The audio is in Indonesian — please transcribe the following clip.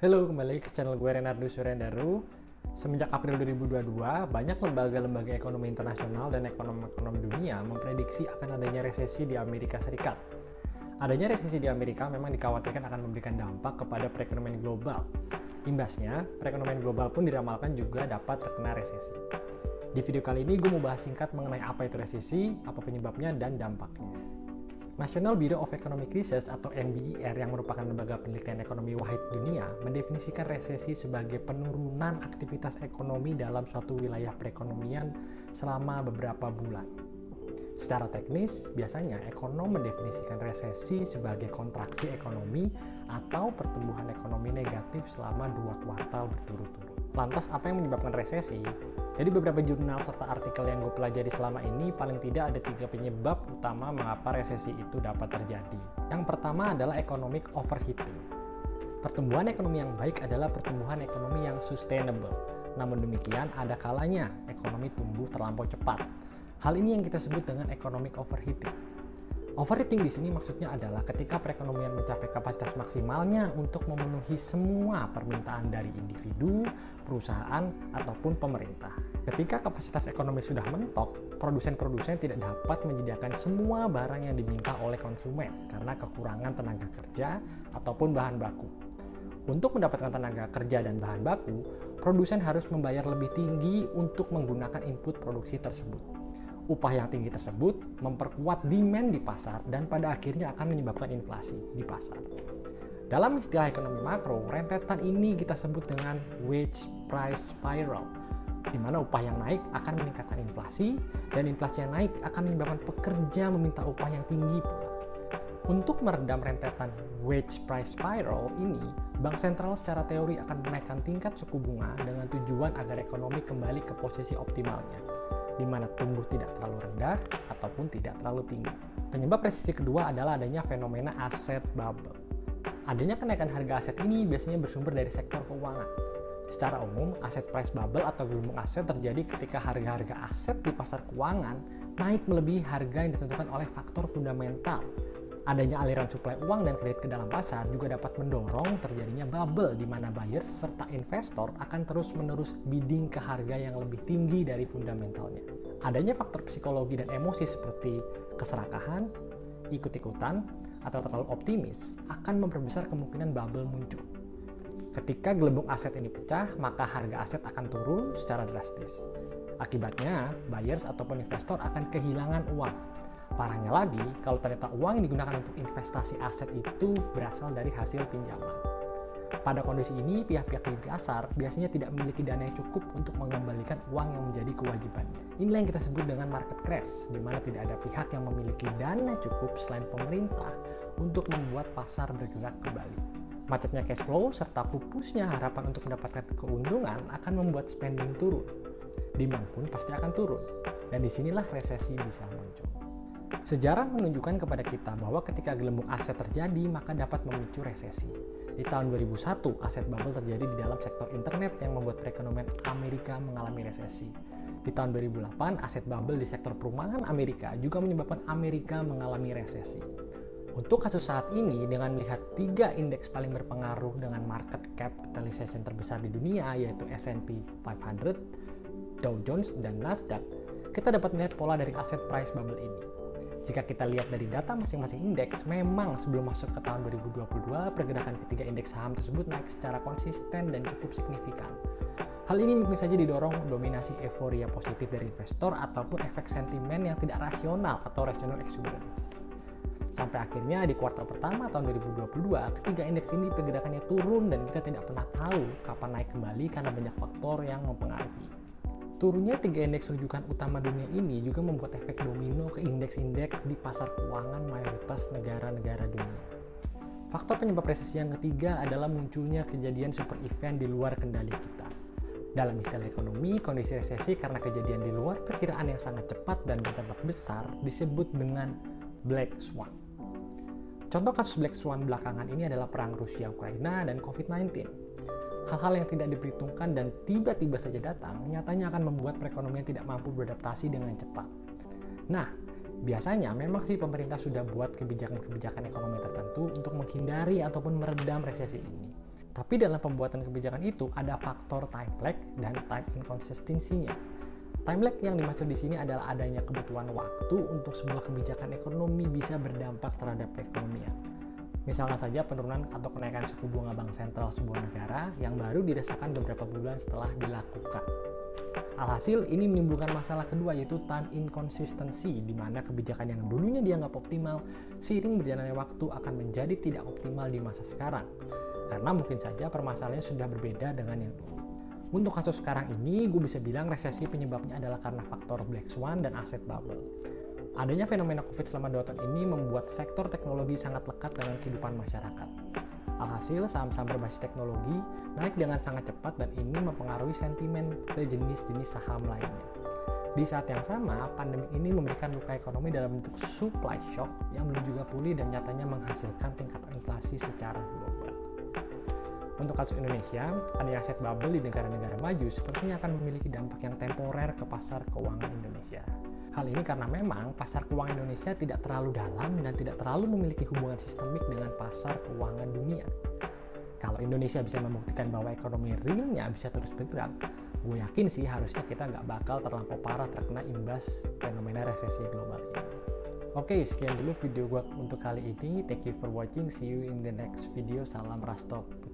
Halo, kembali ke channel gue Renardo Surendaru. Semenjak April 2022, banyak lembaga-lembaga ekonomi internasional dan ekonom-ekonom dunia memprediksi akan adanya resesi di Amerika Serikat. Adanya resesi di Amerika memang dikhawatirkan akan memberikan dampak kepada perekonomian global. Imbasnya, perekonomian global pun diramalkan juga dapat terkena resesi. Di video kali ini gue mau bahas singkat mengenai apa itu resesi, apa penyebabnya, dan dampaknya. National Bureau of Economic Research atau NBER yang merupakan lembaga penelitian ekonomi wahid dunia mendefinisikan resesi sebagai penurunan aktivitas ekonomi dalam suatu wilayah perekonomian selama beberapa bulan. Secara teknis, biasanya ekonom mendefinisikan resesi sebagai kontraksi ekonomi atau pertumbuhan ekonomi negatif selama 2 kuartal berturut-turut. Lantas apa yang menyebabkan resesi? Jadi beberapa jurnal serta artikel yang gue pelajari selama ini paling tidak ada 3 penyebab utama mengapa resesi itu dapat terjadi. Yang pertama adalah economic overheating. Pertumbuhan ekonomi yang baik adalah pertumbuhan ekonomi yang sustainable. Namun demikian, ada kalanya ekonomi tumbuh terlampau cepat. Hal ini yang kita sebut dengan economic overheating. Overheating di sini maksudnya adalah ketika perekonomian mencapai kapasitas maksimalnya untuk memenuhi semua permintaan dari individu, perusahaan, ataupun pemerintah. Ketika kapasitas ekonomi sudah mentok, produsen-produsen tidak dapat menyediakan semua barang yang diminta oleh konsumen karena kekurangan tenaga kerja ataupun bahan baku. Untuk mendapatkan tenaga kerja dan bahan baku, produsen harus membayar lebih tinggi untuk menggunakan input produksi tersebut. Upah yang tinggi tersebut memperkuat demand di pasar dan pada akhirnya akan menyebabkan inflasi di pasar. Dalam istilah ekonomi makro, rentetan ini kita sebut dengan wage price spiral, di mana upah yang naik akan meningkatkan inflasi dan inflasi yang naik akan menyebabkan pekerja meminta upah yang tinggi pula. Untuk meredam rentetan wage price spiral ini, Bank Sentral secara teori akan menaikkan tingkat suku bunga dengan tujuan agar ekonomi kembali ke posisi optimalnya, di mana tumbuh tidak terlalu rendah ataupun tidak terlalu tinggi. Penyebab resesi kedua adalah adanya fenomena aset bubble. Adanya kenaikan harga aset ini biasanya bersumber dari sektor keuangan. Secara umum, aset price bubble atau gelembung aset terjadi ketika harga-harga aset di pasar keuangan naik melebihi harga yang ditentukan oleh faktor fundamental. Adanya aliran suplai uang dan kredit ke dalam pasar juga dapat mendorong terjadinya bubble di mana buyers serta investor akan terus-menerus bidding ke harga yang lebih tinggi dari fundamentalnya. Adanya faktor psikologi dan emosi seperti keserakahan, ikut-ikutan, atau terlalu optimis akan memperbesar kemungkinan bubble muncul. Ketika gelembung aset ini pecah, maka harga aset akan turun secara drastis. Akibatnya, buyers ataupun investor akan kehilangan uang. Parahnya lagi, kalau ternyata uang yang digunakan untuk investasi aset itu berasal dari hasil pinjaman. Pada kondisi ini, pihak-pihak di pasar biasanya tidak memiliki dana yang cukup untuk mengembalikan uang yang menjadi kewajibannya. Inilah yang kita sebut dengan market crash, di mana tidak ada pihak yang memiliki dana cukup selain pemerintah untuk membuat pasar bergerak kembali. Macetnya cash flow serta pupusnya harapan untuk mendapatkan keuntungan akan membuat spending turun. Demand pun pasti akan turun, dan disinilah resesi bisa muncul. Sejarah menunjukkan kepada kita bahwa ketika gelembung aset terjadi, maka dapat memicu resesi. Di tahun 2001, aset bubble terjadi di dalam sektor internet yang membuat perekonomian Amerika mengalami resesi. Di tahun 2008, aset bubble di sektor perumahan Amerika juga menyebabkan Amerika mengalami resesi. Untuk kasus saat ini, dengan melihat 3 indeks paling berpengaruh dengan market capitalization terbesar di dunia, yaitu S&P 500, Dow Jones, dan Nasdaq, kita dapat melihat pola dari aset price bubble ini. Jika kita lihat dari data masing-masing indeks, memang sebelum masuk ke tahun 2022, pergerakan ketiga indeks saham tersebut naik secara konsisten dan cukup signifikan. Hal ini mungkin saja didorong dominasi euforia positif dari investor ataupun efek sentimen yang tidak rasional atau rational exuberance. Sampai akhirnya di kuartal pertama tahun 2022, ketiga indeks ini pergerakannya turun dan kita tidak pernah tahu kapan naik kembali karena banyak faktor yang mempengaruhi. Turunnya 3 indeks rujukan utama dunia ini juga membuat efek domino ke indeks-indeks di pasar keuangan mayoritas negara-negara dunia. Faktor penyebab resesi yang ketiga adalah munculnya kejadian super event di luar kendali kita. Dalam istilah ekonomi, kondisi resesi karena kejadian di luar perkiraan yang sangat cepat dan berdampak besar disebut dengan Black Swan. Contoh kasus Black Swan belakangan ini adalah perang Rusia-Ukraina dan COVID-19. Hal-hal yang tidak diperhitungkan dan tiba-tiba saja datang, nyatanya akan membuat perekonomian tidak mampu beradaptasi dengan cepat. Nah, biasanya memang sih pemerintah sudah buat kebijakan-kebijakan ekonomi tertentu untuk menghindari ataupun meredam resesi ini. Tapi dalam pembuatan kebijakan itu ada faktor time lag dan time inconsistency-nya. Time lag yang dimaksud di sini adalah adanya kebutuhan waktu untuk sebuah kebijakan ekonomi bisa berdampak terhadap perekonomian. Misalnya saja penurunan atau kenaikan suku bunga bank sentral sebuah negara yang baru dirasakan beberapa bulan setelah dilakukan. Alhasil ini menimbulkan masalah kedua, yaitu time inconsistency, di mana kebijakan yang dulunya dianggap optimal seiring berjalannya waktu akan menjadi tidak optimal di masa sekarang. Karena mungkin saja permasalahannya sudah berbeda dengan yang dulu. Untuk kasus sekarang ini, gue bisa bilang resesi penyebabnya adalah karena faktor Black Swan dan aset bubble. Adanya fenomena COVID selama 2 tahun ini membuat sektor teknologi sangat lekat dengan kehidupan masyarakat. Alhasil, saham-saham berbasis teknologi naik dengan sangat cepat dan ini mempengaruhi sentimen ke jenis-jenis saham lainnya. Di saat yang sama, pandemi ini memberikan luka ekonomi dalam bentuk supply shock yang belum juga pulih dan nyatanya menghasilkan tingkat inflasi secara global. Untuk kasus Indonesia, adanya aset bubble di negara-negara maju sepertinya akan memiliki dampak yang temporer ke pasar keuangan Indonesia. Hal ini karena memang pasar keuangan Indonesia tidak terlalu dalam dan tidak terlalu memiliki hubungan sistemik dengan pasar keuangan dunia. Kalau Indonesia bisa membuktikan bahwa ekonomi realnya bisa terus bergerak, gue yakin sih harusnya kita nggak bakal terlampau parah terkena imbas fenomena resesi global ini. Oke, sekian dulu video gue untuk kali ini. Thank you for watching. See you in the next video. Salam Rastok.